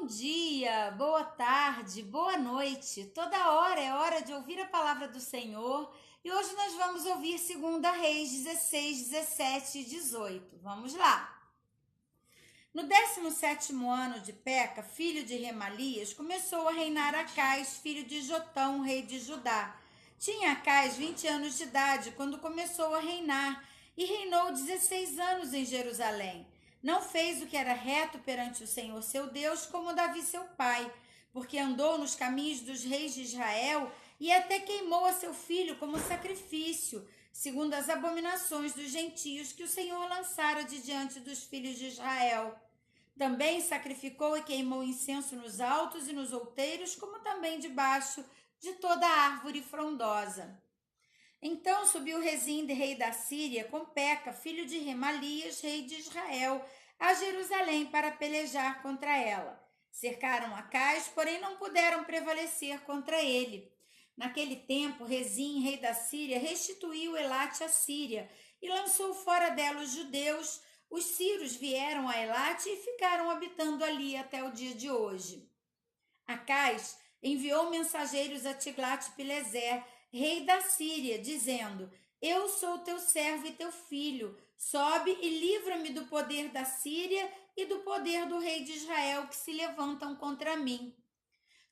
Bom dia, boa tarde, boa noite. Toda hora é hora de ouvir a palavra do Senhor. E hoje nós vamos ouvir 2 Reis 16, 17 e 18. Vamos lá. No 17º ano de Peca, filho de Remalias, começou a reinar Acais, filho de Jotão, rei de Judá. Tinha Acais 20 anos de idade quando começou a reinar e reinou 16 anos em Jerusalém. Não fez o que era reto perante o Senhor seu Deus, como Davi seu pai, porque andou nos caminhos dos reis de Israel e até queimou a seu filho como sacrifício, segundo as abominações dos gentios que o Senhor lançara de diante dos filhos de Israel. Também sacrificou e queimou incenso nos altos e nos outeiros, como também debaixo de toda árvore frondosa. Então subiu Rezim, rei da Síria, com Peca, filho de Remalias, rei de Israel, a Jerusalém para pelejar contra ela. Cercaram Acais, porém não puderam prevalecer contra ele. Naquele tempo, Rezim, rei da Síria, restituiu Elate à Síria e lançou fora dela os judeus. Os sírios vieram a Elate e ficaram habitando ali até o dia de hoje. Acais enviou mensageiros a Tiglat-Pileser, rei da Síria, dizendo: Eu sou teu servo e teu filho, sobe e livra-me do poder da Síria e do poder do rei de Israel que se levantam contra mim.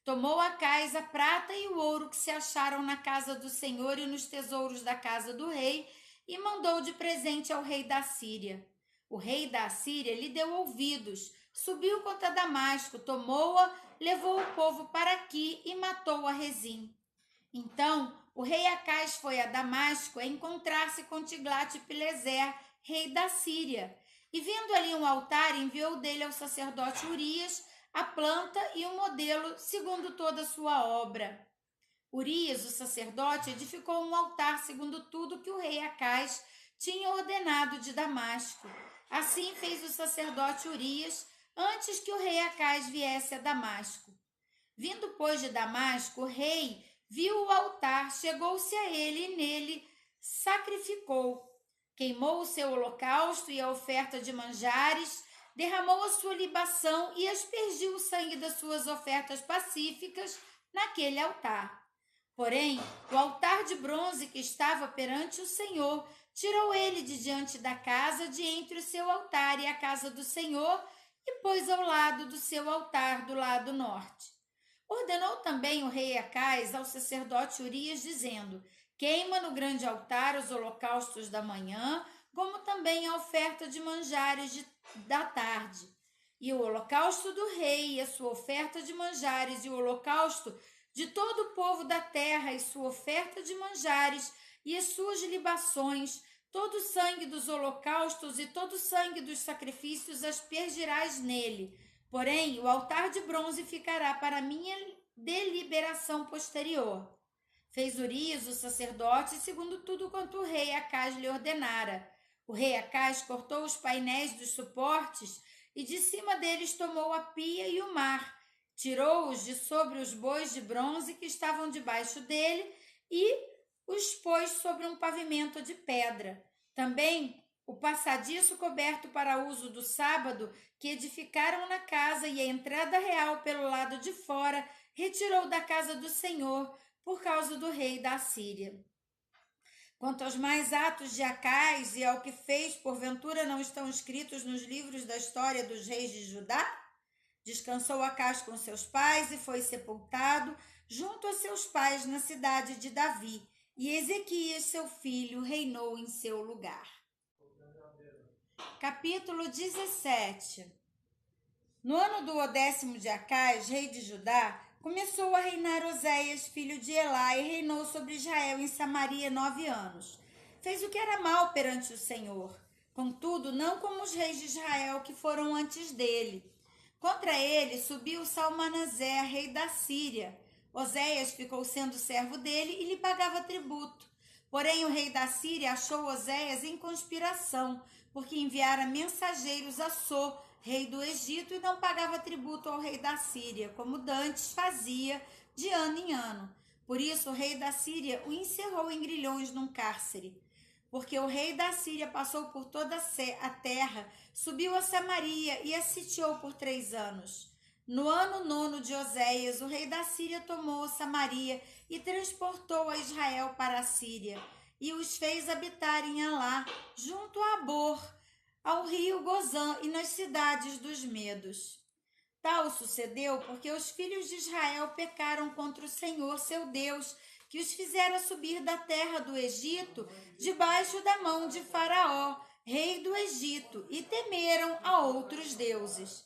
Tomou Acais a prata e o ouro que se acharam na casa do Senhor e nos tesouros da casa do rei e mandou de presente ao rei da Síria. O rei da Assíria lhe deu ouvidos, subiu contra Damasco, tomou-a, levou o povo para aqui e matou a Rezim. Então o rei Acais foi a Damasco a encontrar-se com Tiglat-Pileser, rei da Síria, e vendo ali um altar, enviou dele ao sacerdote Urias a planta e o modelo segundo toda a sua obra. Urias, o sacerdote, edificou um altar segundo tudo que o rei Acais tinha ordenado de Damasco. Assim fez o sacerdote Urias, antes que o rei Acais viesse a Damasco. Vindo, pois, de Damasco, o rei viu o altar, chegou-se a ele e nele sacrificou. Queimou o seu holocausto e a oferta de manjares, derramou a sua libação e aspergiu o sangue das suas ofertas pacíficas naquele altar. Porém, o altar de bronze que estava perante o Senhor, tirou ele de diante da casa, de entre o seu altar e a casa do Senhor, e pôs ao lado do seu altar, do lado norte. Ordenou também o rei Acais ao sacerdote Urias, dizendo: Queima no grande altar os holocaustos da manhã, como também a oferta de manjares da tarde. E o holocausto do rei, e a sua oferta de manjares, e o holocausto de todo o povo da terra, e sua oferta de manjares, e as suas libações, todo o sangue dos holocaustos e todo o sangue dos sacrifícios aspergirás nele. Porém, o altar de bronze ficará para minha deliberação posterior. Fez Urias, o sacerdote, segundo tudo quanto o rei Acais lhe ordenara. O rei Acais cortou os painéis dos suportes e de cima deles tomou a pia e o mar, tirou-os de sobre os bois de bronze que estavam debaixo dele e os pôs sobre um pavimento de pedra. Também o passadiço coberto para uso do sábado que edificaram na casa e a entrada real pelo lado de fora retirou da casa do Senhor por causa do rei da Síria. Quanto aos mais atos de Acais e ao que fez, porventura não estão escritos nos livros da história dos reis de Judá? Descansou Acais com seus pais e foi sepultado junto a seus pais na cidade de Davi, e Ezequias, seu filho, reinou em seu lugar. Capítulo 17. No ano do 10º de Acais, rei de Judá, começou a reinar Oséias, filho de Elá, e reinou sobre Israel em Samaria 9 anos. Fez o que era mal perante o Senhor, contudo, não como os reis de Israel que foram antes dele. Contra ele subiu Salmanaser, rei da Síria. Oséias ficou sendo servo dele e lhe pagava tributo. Porém, o rei da Síria achou Oséias em conspiração, porque enviara mensageiros a So, rei do Egito, e não pagava tributo ao rei da Síria, como dantes fazia de ano em ano. Por isso, o rei da Síria o encerrou em grilhões num cárcere. Porque o rei da Síria passou por toda a terra, subiu a Samaria e a sitiou por 3 anos. No ano 9º de Oséias, o rei da Síria tomou Samaria e transportou a Israel para a Síria, e os fez habitar em Alá, junto a Abor, ao rio Gozã e nas cidades dos Medos. Tal sucedeu porque os filhos de Israel pecaram contra o Senhor, seu Deus, que os fizera subir da terra do Egito, debaixo da mão de Faraó, rei do Egito, e temeram a outros deuses.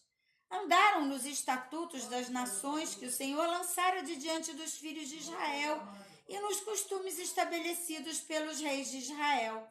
Andaram nos estatutos das nações que o Senhor lançara de diante dos filhos de Israel e nos costumes estabelecidos pelos reis de Israel.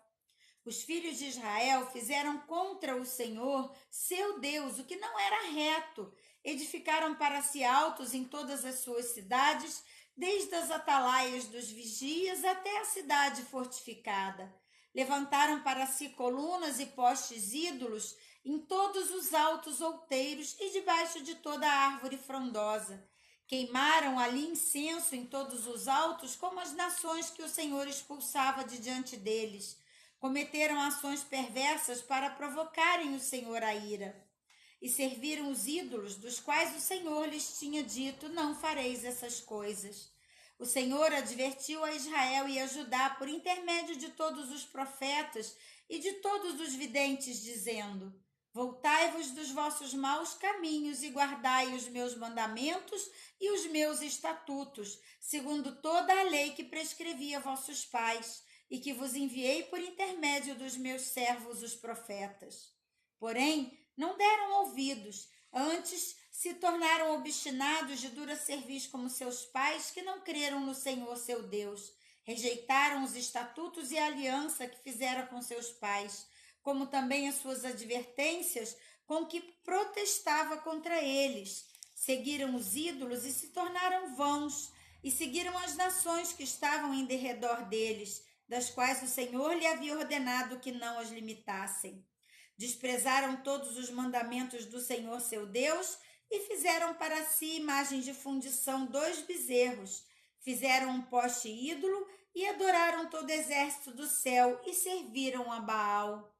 Os filhos de Israel fizeram contra o Senhor, seu Deus, o que não era reto. Edificaram para si altos em todas as suas cidades, desde as atalaias dos vigias até a cidade fortificada. Levantaram para si colunas e postes ídolos em todos os altos outeiros e debaixo de toda árvore frondosa. Queimaram ali incenso em todos os altos, como as nações que o Senhor expulsava de diante deles. Cometeram ações perversas para provocarem o Senhor à ira. E serviram os ídolos, dos quais o Senhor lhes tinha dito: não fareis essas coisas. O Senhor advertiu a Israel e a Judá por intermédio de todos os profetas e de todos os videntes, dizendo: voltai-vos dos vossos maus caminhos e guardai os meus mandamentos e os meus estatutos, segundo toda a lei que prescrevia vossos pais, e que vos enviei por intermédio dos meus servos, os profetas. Porém, não deram ouvidos, antes se tornaram obstinados de dura cerviz como seus pais, que não creram no Senhor seu Deus. Rejeitaram os estatutos e a aliança que fizera com seus pais, como também as suas advertências com que protestava contra eles. Seguiram os ídolos e se tornaram vãos, e seguiram as nações que estavam em derredor deles, das quais o Senhor lhe havia ordenado que não as limitassem. Desprezaram todos os mandamentos do Senhor seu Deus e fizeram para si imagens de fundição 2 bezerros. Fizeram um poste ídolo e adoraram todo o exército do céu e serviram a Baal.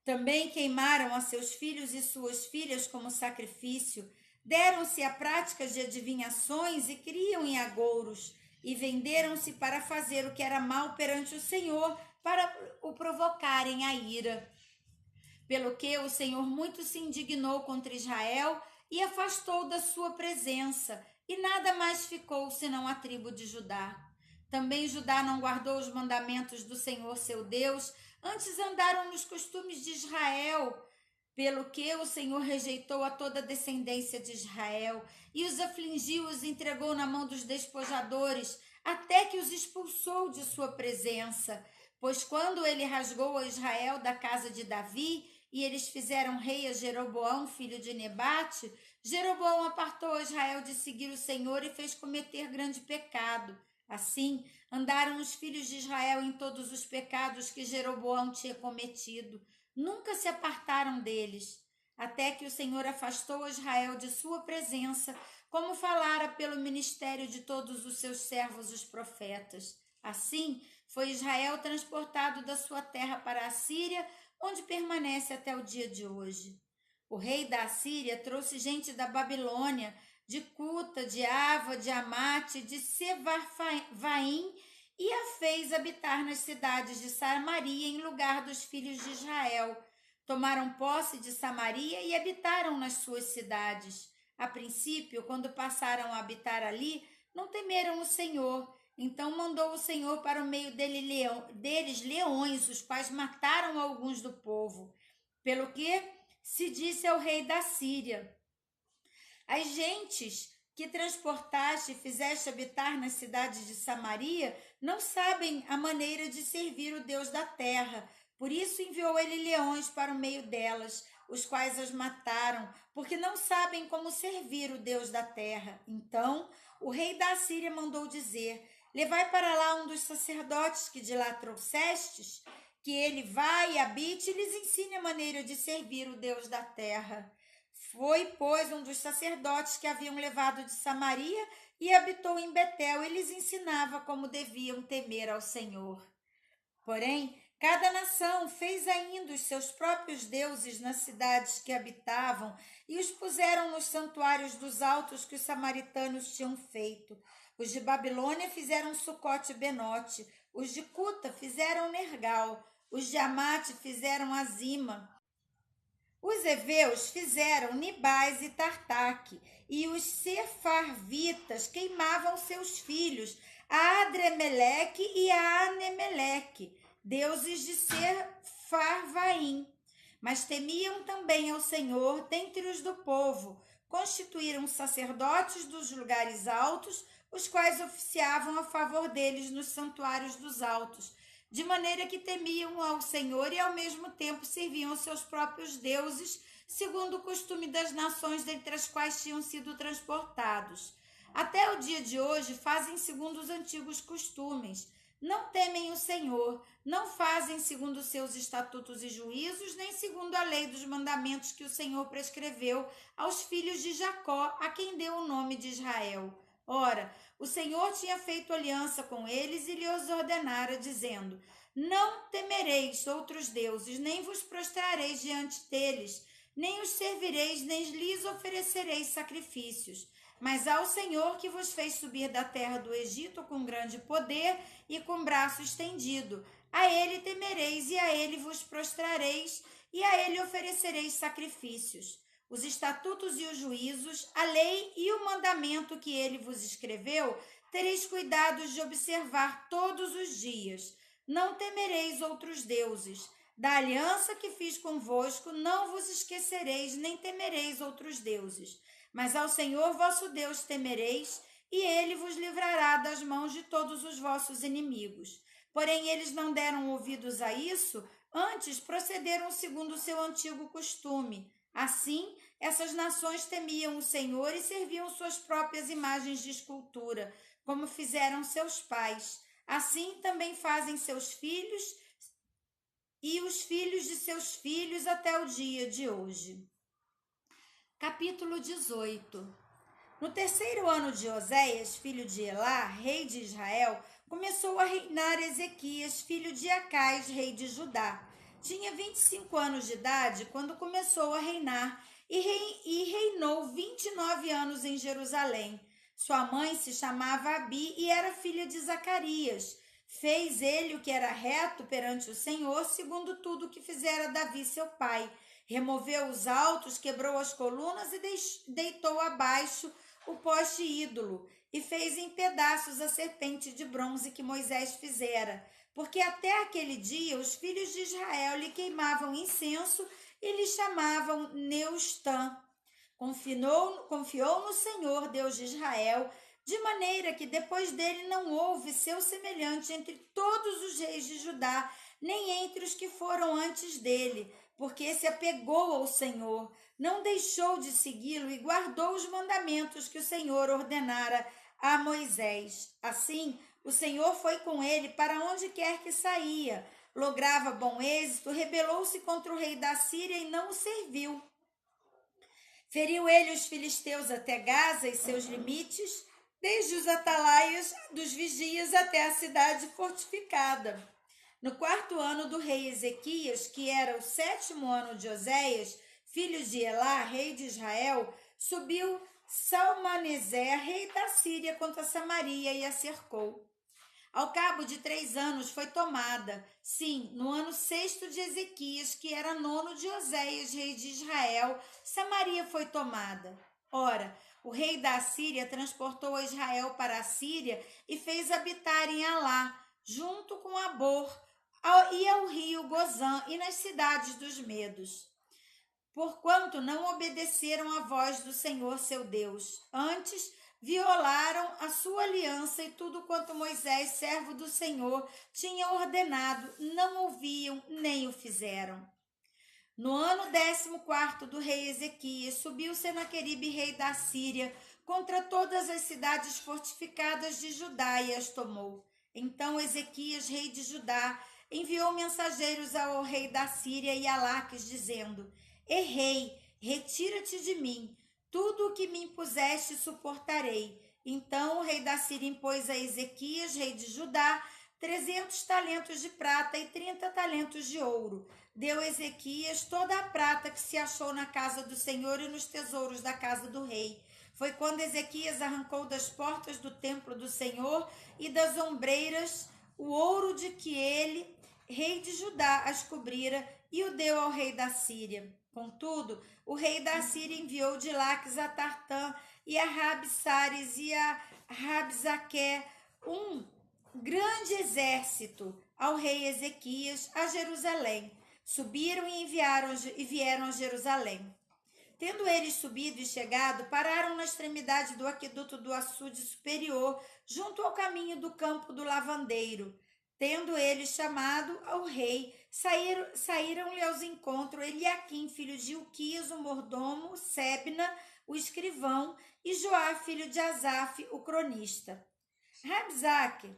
Também queimaram a seus filhos e suas filhas como sacrifício, deram-se a práticas de adivinhações e criam em agouros, e venderam-se para fazer o que era mal perante o Senhor, para o provocarem a ira. Pelo que o Senhor muito se indignou contra Israel e afastou da sua presença, e nada mais ficou senão a tribo de Judá. Também Judá não guardou os mandamentos do Senhor seu Deus, antes andaram nos costumes de Israel, pelo que o Senhor rejeitou a toda a descendência de Israel e os afligiu, os entregou na mão dos despojadores, até que os expulsou de sua presença. Pois quando ele rasgou a Israel da casa de Davi, e eles fizeram rei a Jeroboão, filho de Nebate, Jeroboão apartou Israel de seguir o Senhor e fez cometer grande pecado. Assim, andaram os filhos de Israel em todos os pecados que Jeroboão tinha cometido. Nunca se apartaram deles, até que o Senhor afastou Israel de sua presença, como falara pelo ministério de todos os seus servos, os profetas. Assim, foi Israel transportado da sua terra para a Síria, onde permanece até o dia de hoje. O rei da Assíria trouxe gente da Babilônia, de Cuta, de Ava, de Amate, de Sevarvaim, e a fez habitar nas cidades de Samaria em lugar dos filhos de Israel. Tomaram posse de Samaria e habitaram nas suas cidades. A princípio, quando passaram a habitar ali, não temeram o Senhor. Então mandou o Senhor para o meio deles leões, os quais mataram alguns do povo. Pelo que se disse ao rei da Síria: as gentes que transportaste e fizeste habitar nas cidades de Samaria não sabem a maneira de servir o Deus da terra. Por isso enviou ele leões para o meio delas, os quais as mataram, porque não sabem como servir o Deus da terra. Então o rei da Assíria mandou dizer: levai para lá um dos sacerdotes que de lá trouxestes, que ele vá e habite e lhes ensine a maneira de servir o Deus da terra. Foi, pois, um dos sacerdotes que haviam levado de Samaria e habitou em Betel e lhes ensinava como deviam temer ao Senhor. Porém, Cada nação fez ainda os seus próprios deuses nas cidades que habitavam e os puseram nos santuários dos altos que os samaritanos tinham feito. Os de Babilônia fizeram Sucote e Benote, os de Cuta fizeram Nergal, os de Amate fizeram Azima. Os heveus fizeram Nibás e Tartaque, e os sefarvitas queimavam seus filhos, a Adremeleque e a Anemeleque, deuses de Sefarvaim. Mas temiam também ao Senhor dentre os do povo, constituíram sacerdotes dos lugares altos, os quais oficiavam a favor deles nos santuários dos altos, de maneira que temiam ao Senhor e ao mesmo tempo serviam aos seus próprios deuses, segundo o costume das nações dentre as quais tinham sido transportados. Até o dia de hoje fazem segundo os antigos costumes. Não temem o Senhor, não fazem segundo os seus estatutos e juízos, nem segundo a lei dos mandamentos que o Senhor prescreveu aos filhos de Jacó, a quem deu o nome de Israel. Ora, o Senhor tinha feito aliança com eles e lhes ordenara, dizendo: não temereis outros deuses, nem vos prostrareis diante deles, nem os servireis, nem lhes oferecereis sacrifícios. Mas ao Senhor que vos fez subir da terra do Egito com grande poder e com braço estendido, a ele temereis e a ele vos prostrareis e a ele oferecereis sacrifícios. Os estatutos e os juízos, a lei e o mandamento que ele vos escreveu, tereis cuidado de observar todos os dias. Não temereis outros deuses. Da aliança que fiz convosco, não vos esquecereis, nem temereis outros deuses. Mas ao Senhor vosso Deus temereis, e ele vos livrará das mãos de todos os vossos inimigos. Porém, eles não deram ouvidos a isso, antes procederam segundo o seu antigo costume. Assim, essas nações temiam o Senhor e serviam suas próprias imagens de escultura, como fizeram seus pais. Assim também fazem seus filhos e os filhos de seus filhos até o dia de hoje. Capítulo 18. No terceiro ano de Oséias, filho de Elá, rei de Israel, começou a reinar Ezequias, filho de Acais, rei de Judá. Tinha 25 anos de idade quando começou a reinar e reinou 29 anos em Jerusalém. Sua mãe se chamava Abi e era filha de Zacarias. Fez ele o que era reto perante o Senhor, segundo tudo o que fizera Davi seu pai. Removeu os altos, quebrou as colunas e deitou abaixo o poste ídolo, e fez em pedaços a serpente de bronze que Moisés fizera, porque até aquele dia os filhos de Israel lhe queimavam incenso e lhe chamavam Neustã. Confiou no Senhor, Deus de Israel, de maneira que depois dele não houve seu semelhante entre todos os reis de Judá, nem entre os que foram antes dele, porque se apegou ao Senhor, não deixou de segui-lo e guardou os mandamentos que o Senhor ordenara a Moisés. Assim, o Senhor foi com ele para onde quer que saía, lograva bom êxito, rebelou-se contra o rei da Síria e não o serviu. Feriu ele os filisteus até Gaza e seus limites, desde os atalaias dos vigias até a cidade fortificada. No quarto ano do rei Ezequias, que era o 7º ano de Oséias, filho de Elá, rei de Israel, subiu Salmaneser, rei da Síria, contra Samaria e a cercou. Ao cabo de 3 anos foi tomada, sim, no ano 6º de Ezequias, que era 9º de Oséias, rei de Israel, Samaria foi tomada. Ora, o rei da Síria transportou Israel para a Síria e fez habitar em Alá, junto com Abor, e ao rio Gozã e nas cidades dos Medos. Porquanto não obedeceram à voz do Senhor seu Deus, antes violaram a sua aliança e tudo quanto Moisés, servo do Senhor, tinha ordenado, não ouviam nem o fizeram. No ano 14º do rei Ezequias, subiu Senaqueribe, rei da Síria, contra todas as cidades fortificadas de Judá e as tomou. Então Ezequias, rei de Judá, enviou mensageiros ao rei da Síria e a Laques, dizendo: Errei, retira-te de mim, tudo o que me impuseste suportarei. Então o rei da Síria impôs a Ezequias, rei de Judá, 300 talentos de prata e 30 talentos de ouro. Deu a Ezequias toda a prata que se achou na casa do Senhor e nos tesouros da casa do rei. Foi quando Ezequias arrancou das portas do templo do Senhor e das ombreiras o ouro de que ele, rei de Judá, as cobrira e o deu ao rei da Síria. Contudo, o rei da Síria enviou de Laques a Tartã e a Rabsares e a Rabsaque, um grande exército, ao rei Ezequias a Jerusalém. Subiram e vieram a Jerusalém. Tendo eles subido e chegado, pararam na extremidade do aqueduto do açude superior, junto ao caminho do campo do lavandeiro. Tendo eles chamado ao rei, saíram-lhe aos encontros Eliaquim, filho de Ilquias, o mordomo, Sebna, o escrivão, e Joá, filho de Asaf, o cronista. Rabsaque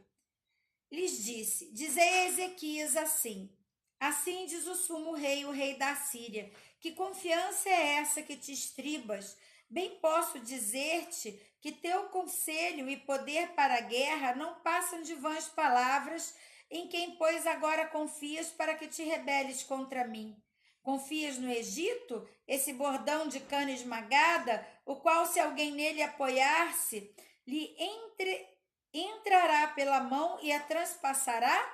lhes disse: Dizei a Ezequias assim: Assim diz o sumo rei, o rei da Síria, que confiança é essa que te estribas? Bem posso dizer-te que teu conselho e poder para a guerra não passam de vãs palavras, em quem, pois, agora confias para que te rebeles contra mim. Confias no Egito, esse bordão de cana esmagada, o qual, se alguém nele apoiar-se, lhe entrará pela mão e a transpassará?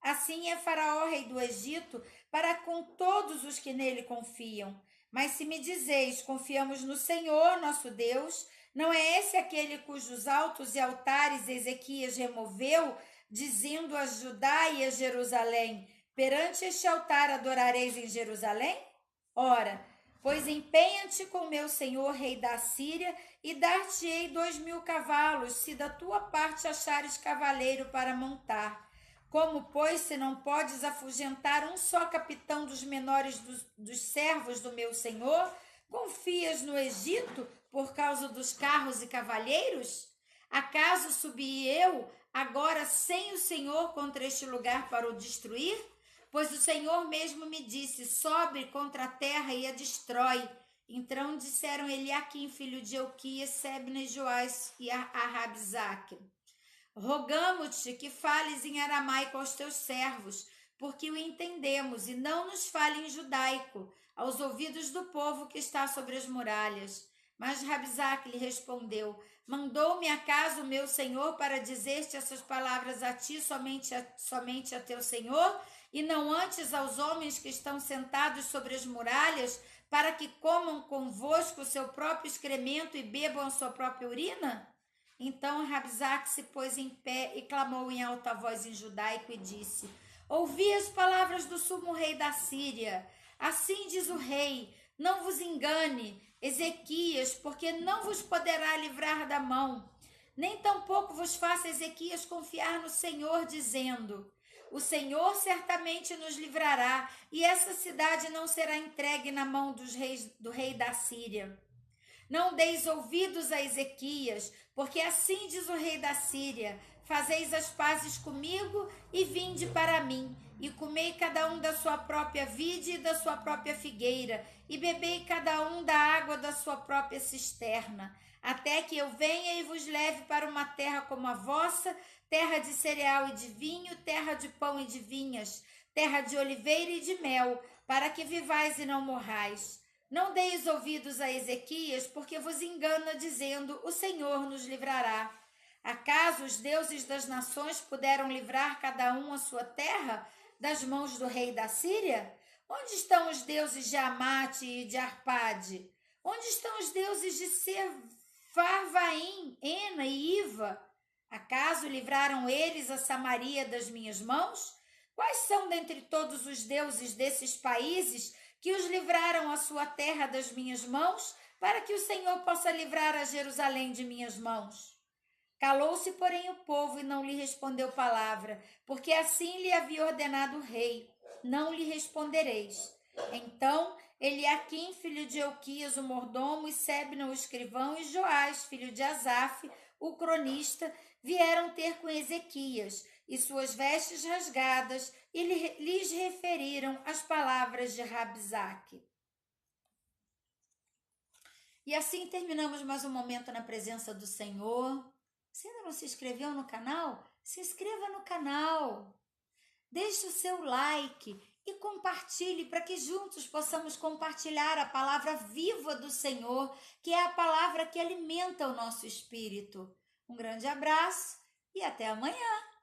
Assim é Faraó, rei do Egito, para com todos os que nele confiam. Mas se me dizeis, confiamos no Senhor, nosso Deus, não é esse aquele cujos altos e altares Ezequias removeu, dizendo a Judá e a Jerusalém: perante este altar adorareis em Jerusalém? Ora, pois empenha-te com meu senhor, rei da Síria, e dar-te-ei 2.000 cavalos, se da tua parte achares cavaleiro para montar. Como, pois, se não podes afugentar um só capitão dos menores dos servos do meu senhor, confias no Egito por causa dos carros e cavalheiros? Acaso subi eu agora sem o Senhor contra este lugar para o destruir? Pois o Senhor mesmo me disse: sobe contra a terra e a destrói. Então disseram Eliaquim, filho de Ilquias, Sebna e Joás e a Rabsaque: rogamo-te que fales em aramaico aos teus servos, porque o entendemos, e não nos fale em judaico, aos ouvidos do povo que está sobre as muralhas. Mas Rabsaque lhe respondeu: mandou-me acaso o meu senhor para dizer-te essas palavras a ti, somente a teu senhor, e não antes aos homens que estão sentados sobre as muralhas, para que comam convosco o seu próprio excremento e bebam a sua própria urina? Então Rabsaque se pôs em pé e clamou em alta voz em judaico e disse: ouvi as palavras do sumo rei da Síria. Assim diz o rei: não vos engane, Ezequias, porque não vos poderá livrar da mão. Nem tampouco vos faça Ezequias confiar no Senhor, dizendo: o Senhor certamente nos livrará, e essa cidade não será entregue na mão do rei da Síria. Não deis ouvidos a Ezequias, porque assim diz o rei da Síria: fazeis as pazes comigo e vinde para mim, e comei cada um da sua própria vide e da sua própria figueira, e bebei cada um da água da sua própria cisterna, até que eu venha e vos leve para uma terra como a vossa, terra de cereal e de vinho, terra de pão e de vinhas, terra de oliveira e de mel, para que vivais e não morrais. Não deis ouvidos a Ezequias, porque vos engana, dizendo: o Senhor nos livrará. Acaso os deuses das nações puderam livrar cada um a sua terra das mãos do rei da Síria? Onde estão os deuses de Amate e de Arpade? Onde estão os deuses de Sefarvaim, Ena e Iva? Acaso livraram eles a Samaria das minhas mãos? Quais são dentre todos os deuses desses países que os livraram a sua terra das minhas mãos, para que o Senhor possa livrar a Jerusalém de minhas mãos? Calou-se, porém, o povo e não lhe respondeu palavra, porque assim lhe havia ordenado o rei: não lhe respondereis. Então Eliaquim, filho de Ilquias, o mordomo, e Sebna, o escrivão, e Joás, filho de Asaf, o cronista, vieram ter com Ezequias, e suas vestes rasgadas, e lhes referiram as palavras de Rabsaque. E assim terminamos mais um momento na presença do Senhor, Você ainda não se inscreveu no canal? Se inscreva no canal. Deixe o seu like e compartilhe para que juntos possamos compartilhar a palavra viva do Senhor, que é a palavra que alimenta o nosso espírito. Um grande abraço e até amanhã!